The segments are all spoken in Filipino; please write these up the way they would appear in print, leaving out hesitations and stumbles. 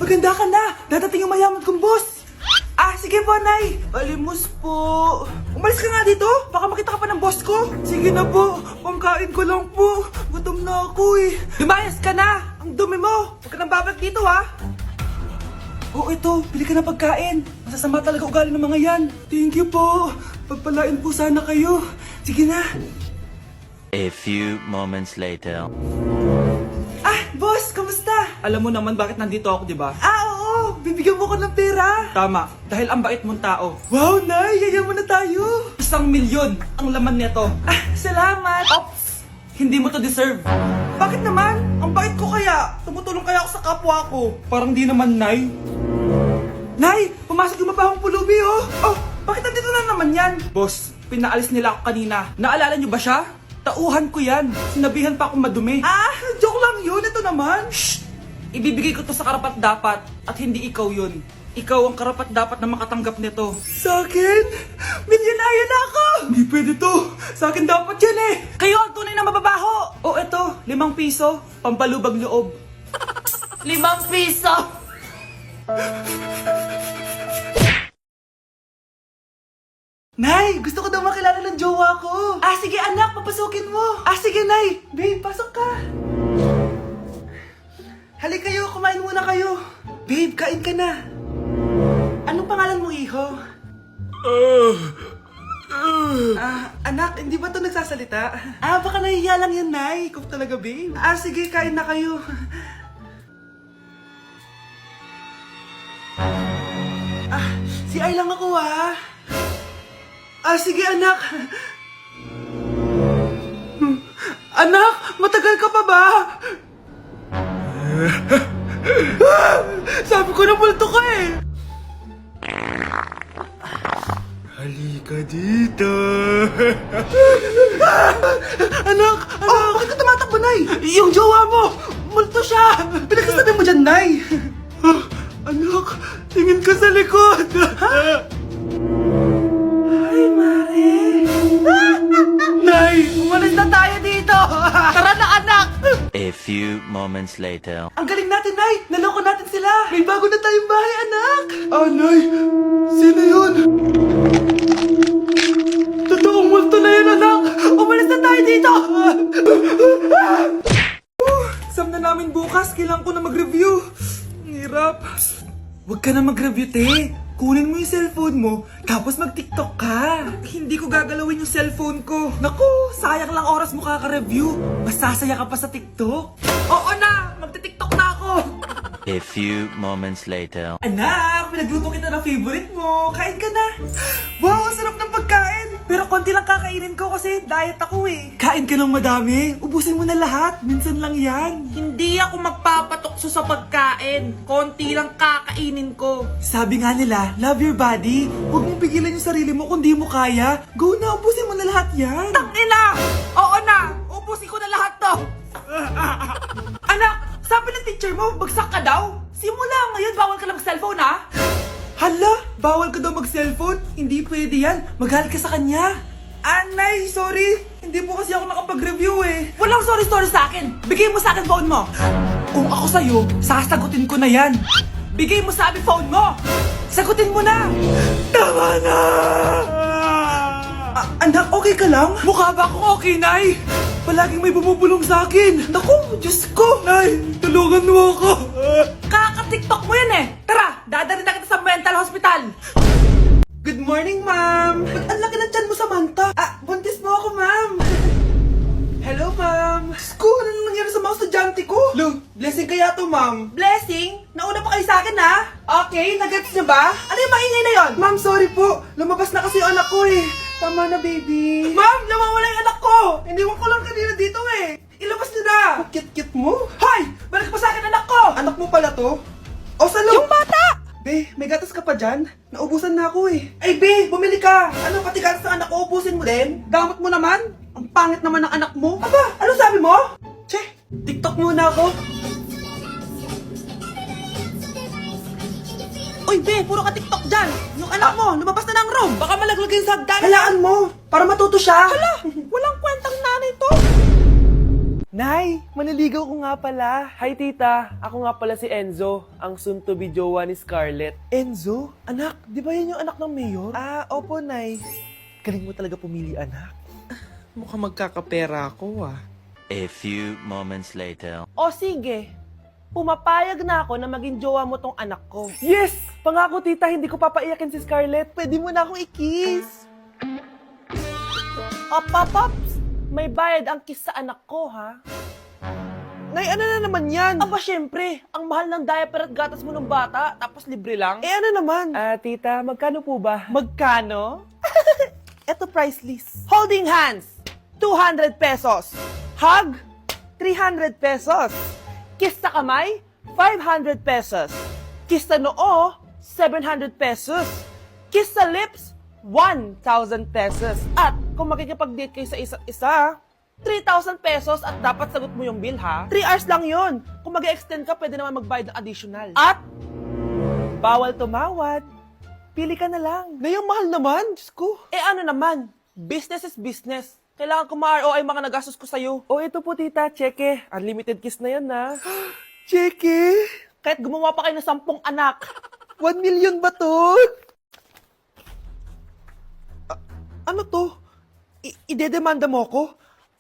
Maganda ka na! Dadating yung mayaman kong boss! Sige po, Nay! Alimos po! Umalis ka nga dito! Baka makita ka pa ng boss ko! Sige na po! Pangkain ko lang po! Gutom na ako eh! Lumayas ka na! Ang dumi mo! Huwag ka nang babalik dito ha! Ito, bili ka na pagkain. Masasama talaga ugali ng mga yan. Thank you po. Pagpalain po sana kayo. Sige na. A few moments later. Boss, kamusta? Alam mo naman bakit nandito ako, di ba? Oo. Bibigyan mo ko ng pera. Tama, dahil ang bait mong tao. Wow, Nay, yayaman na tayo. 1,000,000 ang laman nito. Salamat. Ops, hindi mo to deserve. Bakit naman? Ang bait ko kaya. Tumutulong kaya ako sa kapwa ko. Parang di naman, Nay. Nay, pumasok yung mabahong pulubi, oh. Bakit nandito na naman yan? Boss, pinaalis nila ako kanina. Naalala niyo ba siya? Tauhan ko yan. Sinabihan pa akong madumi. Joke lang yun. Ito naman. Shh! Ibibigay ko to sa karapat dapat at hindi ikaw yun. Ikaw ang karapat dapat na makatanggap nito. Sa akin? Milyonaryo na ako! Hindi pwede to. Sa akin dapat yan eh. Kayo ang tunay na mababaho. Eto, 5 piso. Pampalubag loob. 5 piso! Nay, gusto ko daw makilala ng jowa ko. Sige anak, papasukin mo. Sige Nay. Babe, pasok ka. Halika kayo, kumain muna kayo. Babe, kain ka na. Anong pangalan mo, iho? Anak, hindi ba ito nagsasalita? Baka nahihiya lang yan, Nay. Ikaw talaga, babe. Sige, kain na kayo. Si Ay lang ako, sige, anak. Anak, matagal ka pa ba? Sabi ko na multo ka eh. Halika dito. Anak! Bakit ka tumatakbo, Nay? Yung jowa mo! Multo siya! Pinagsasabi mo dyan, Nay! Anak, tingin ka sa likod! Ay, Mare! Nay, umalis na tayo dito! Tara na, anak! A few moments later. Ang galing natin, Nay! Naloko natin sila! May bago na tayong bahay, anak! Nay! Sino yun? Totoong multo na yun, anak! Umalis na tayo dito! Exam na namin bukas. Kailangan ko na mag-review. Ang hirap. Huwag ka na mag-review, te. Kunin mo yung cellphone mo, tapos mag-TikTok ka. Hindi ko gagalawin yung cellphone ko. Naku, sayang lang oras mo kaka-review. Mas sasaya ka pa sa TikTok. Oo na, magti-TikTok na ako. A few moments later. Anak, pinagluto kita ng favorite mo. Kain ka na. Wow, ang sarap ng pagkain. Pero konti lang kakainin ko kasi diet ako eh. Kain ka ng madami. Ubusin mo na lahat. Minsan lang yan. Hindi ako magpapatukso sa pagkain. Konti lang kakainin ko. Sabi nga nila, love your body. Huwag mong pigilan yung sarili mo kung di mo kaya. Go na, ubusin mo na lahat yan. Tangina! Oo na! Ubusin ko na lahat to! Anak, sabi ng teacher mo, bagsak ka daw? Simula ngayon, bawal ka lang mag-cellphone ha? Hala, bawal ka daw mag-cellphone? Hindi pwede yan. Magalit ka sa kanya. Nay, sorry. Hindi po kasi ako nakapag-review eh. Walang sorry sa akin. Bigay mo sa akin phone mo. Kung ako sa'yo, sasagutin ko na yan. Bigay mo sa akin phone mo. Sagutin mo na. Tama na. Anak, okay ka lang? Mukha ba akong okay, Nay? Palaging may bumubulong sa akin. Naku, Diyos ko. Nay, tulungan mo ako. Kaka-TikTok mo yan eh. Tara, dadalhin na kita sa mental hospital. Good morning, ma'am. Ba't ang laki ng tiyan mo, Samantha? Buntis mo ako, ma'am. Hello, ma'am. Sko, ano nangyari sa mga estudyante ko? Lo, blessing kaya to, ma'am. Blessing? Nauna pa kayo sa akin, ha? Okay, nagets niyo ba? Ano yung maingay na yon? Ma'am, sorry po. Lumabas na kasi yung anak ko eh. Tama na, baby. Ma'am, nawawala yung anak ko. Iniwan ko lang kanina dito eh. Ilabas niyo na. Cute-cute mo. Hoy! Balik pa sa akin anak ko. Anak mo pala to? O, salo. Yung bata! Be, may gatas ka pa dyan? Naubusan na ako eh. Ay, Be, bumili ka. Ano, pati gatas ng anak ko, ubusin mo din? Damot mo naman. Ang pangit naman ng anak mo. Aba, ano sabi mo? Che, TikTok muna ako. Uy, Be, puro ka TikTok dyan. Yung anak mo, lumabas na ng room. Baka malaglag yung sagdan. Halaan mo, para matuto siya. Hala, walang kwentang nanay to. Nay, maniligaw ko nga pala. Hi, tita. Ako nga pala si Enzo, ang soon-to-be jowa ni Scarlett. Enzo? Anak, di ba yan yung anak ng mayor? Ah, opo, Nay. Galing mo talaga pumili, anak. Mukhang magkakapera ako, ah. A few moments later. O sige, pumapayag na ako na maging jowa mo tong anak ko. Yes! Pangako, tita, hindi ko papaiyakin si Scarlett. Pwede mo na akong i-kiss. Paps! May bayad ang kiss sa anak ko, ha? Nay, ano na naman yan? Aba, syempre. Ang mahal ng diaper at gatas mo ng bata, tapos libre lang. Eh, ano naman? Tita, magkano po ba? Magkano? Eto price list. Holding hands, 200 pesos. Hug, 300 pesos. Kiss sa kamay, 500 pesos. Kiss sa noo, 700 pesos. Kiss sa lips, 1,000 pesos. At kung makikipag-date kayo sa isa't isa, 3,000 pesos at dapat sagot mo yung bill, ha? 3 hours lang yon. Kung mag-extend ka, pwede naman magbayad ng additional. At bawal tumawad. Pili ka na lang. Ngayong mahal naman, Diyos ko. Eh ano naman, business is business. Kailangan ko ma-ROI mga nagastos ko sa'yo. O ito po, tita, cheque. Unlimited kiss na yan, na. Cheque? Kahit gumawa pa kayo ng 10 anak. 1 million ba to? Ano to? Idedemanda mo ko?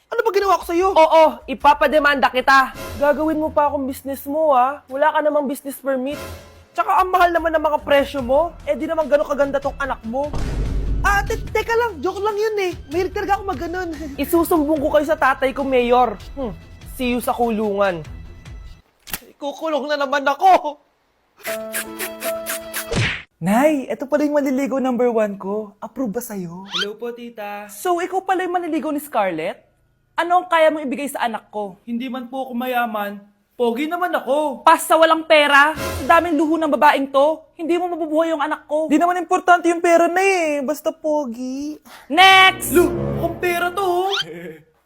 Ano ba ginawa ko sa'yo? Oo, ipapademanda kita. Gagawin mo pa akong business mo, ha? Wala ka namang business permit. Tsaka ang mahal naman ng mga presyo mo. Eh di naman gano'ng kaganda tong anak mo. Teka lang. Joke lang yun eh. Mahilig talaga ako mag-ganon. Isusumbong ko kayo sa tatay ko, Mayor. See you sa kulungan. Kukulong na naman ako. Nay, eto pala yung manliligaw number 1 ko. Approve ba sa'yo? Hello po, tita. So, ikaw pala yung manliligaw ni Scarlett? Ano ang kaya mong ibigay sa anak ko? Hindi man po ako mayaman. Pogi naman ako. Pas sa walang pera. Sa daming luho ng babaeng to, hindi mo mabubuhay yung anak ko. Di naman importante yung pera na eh. Basta pogi. Next! Mukhang pera to.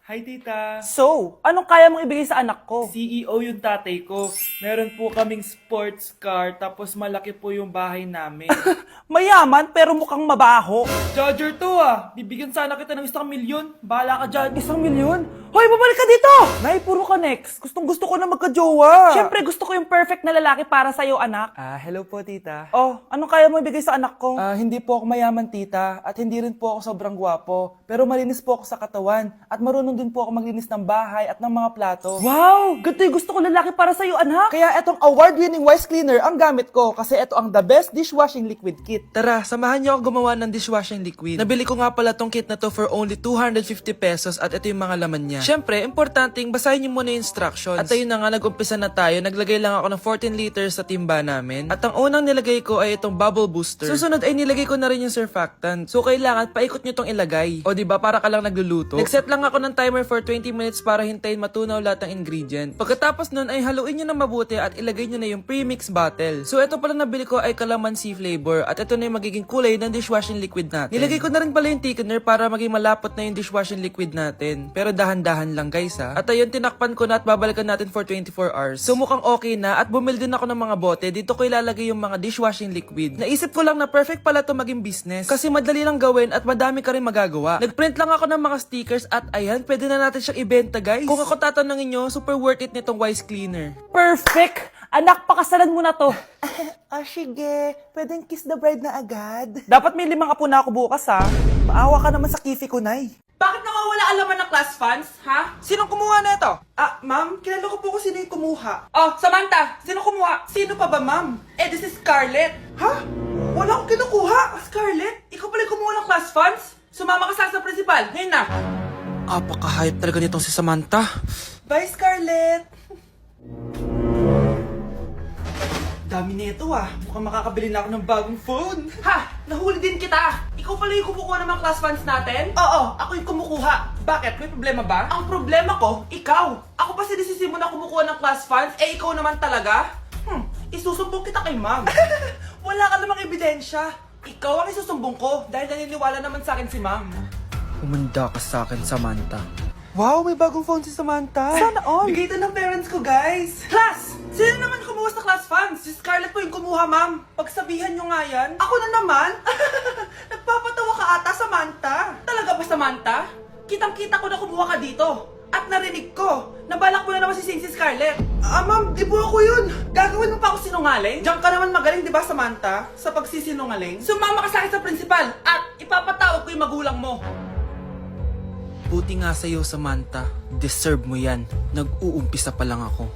Hi, tita. So, anong kaya mong ibigay sa anak ko? CEO yung tatay ko. Meron po kaming sports car, tapos malaki po yung bahay namin. Mayaman, pero mukhang mabaho. Charger to ah. Bibigyan sana kita ng 1 milyon. Bahala ka dyan. 1 milyon? Hoy, bumalik ka dito! Nay, puro ka next. Gustong-gusto ko na magka-jowa. Siyempre, gusto ko yung perfect na lalaki para sa'yo, anak. Hello po, tita. Oh, anong kaya mo ibigay sa anak ko? Hindi po ako mayaman, tita. At hindi rin po ako sobrang gwapo. Pero malinis po ako sa katawan. At marunong din po ako maglinis ng bahay at ng mga plato. Wow! Ganito yung gusto ko lalaki para sa'yo, anak. Kaya etong award-winning Wise Cleaner ang gamit ko kasi ito ang the best dishwashing liquid kit. Tara, samahan niyo ako gumawa ng dishwashing liquid. Nabili ko nga pala tong kit na to for only 250 pesos at ito yung mga laman niya. Siyempre, importanteng basahin niyo muna yung instructions. At ayun na nga, nag-umpisa na tayo. Naglagay lang ako ng 14 liters sa timba namin. At ang unang nilagay ko ay itong bubble booster. Susunod ay nilagay ko na rin yung surfactant. So kailangan paikot niyo tong ilagay. O diba, para ka lang nagluluto. Nag-set lang ako ng timer for 20 minutes para hintayin matunaw lahat ng ingredient. Pagkatapos nun ay haluin nyo na mabuti at ilagay nyo na yung premix bottle. So ito pala nabili ko ay calamansi flavor at ito na yung magiging kulay ng dishwashing liquid natin. Nilagay ko na rin pala yung thickener para maging malapot na yung dishwashing liquid natin. Pero dahan-dahan lang guys ha. At ayun, tinakpan ko na at babalikan natin for 24 hours. So mukhang okay na at bumili din ako ng mga bote. Dito ko ilalagay yung mga dishwashing liquid. Naisip ko lang na perfect pala to maging business kasi madali lang gawin at madami ka rin magagawa. Nagprint lang ako ng mga stickers at ayan, pwede na natin siyang ibenta guys. Kung ako tatanungin nyo, super worth it nitong Wise Cleaner. Perfect! Anak, pakasalan mo na to. Sige. Pwedeng kiss the bride na agad. Dapat may 5 apo na ako bukas ha. Maawa ka naman sa kifi ko, Nay. Bakit nawawala alaman ng class funds, ha? Sinong kumuha na ito? Ma'am, kilala ko po kung sino yung kumuha. Oh, Samantha, sino kumuha? Sino pa ba, ma'am? This is Scarlett. Ha? Wala akong kinukuha. Scarlett? Ikaw pala yung kumuha ng class funds? Sumama ka sa principal. Ngayon na. Apaka-hype talaga nitong si Samantha. Bye, Scarlett! Dami nito ah. Mukhang makakabili na ako ng bagong phone. Ha! Nahuli din kita! Ikaw pala yung kumukuha ng mga class funds natin? Oo, ako yung kumukuha. Bakit? May problema ba? Ang problema ko, ikaw. Ako pa sinisisi mo na kumukuha ng class funds, ikaw naman talaga? Isusumbong kita kay ma'am. Wala ka namang ebidensya. Ikaw ang isusumbong ko dahil naniniwala naman sa akin si ma'am. Umanda ka sa akin, Samantha. Wow, may bagong phone si Samantha. Sana all. Bigay ito ng parents ko, guys. Class! Sino naman kumuha sa class funds? Si Scarlett po yung kumuha, ma'am. Pagsabihan nyo nga yan. Ako na naman? Nagpapatawa ka ata, Samantha. Talaga ba, Samantha? Kitang-kita ko na kumuha ka dito. At narinig ko, nabalak mo na naman si Scarlett. Ma'am, di po ako yun. Gagawin mo pa ako sinungaling? Diyan ka naman magaling, di ba, Samantha? Sa pagsisinungaling? Sumama ka sa akin sa principal at ipapatawag ko yung magulang mo. Buti nga sa'yo, Samantha. Deserve mo yan. Nag-uumpisa pa lang ako.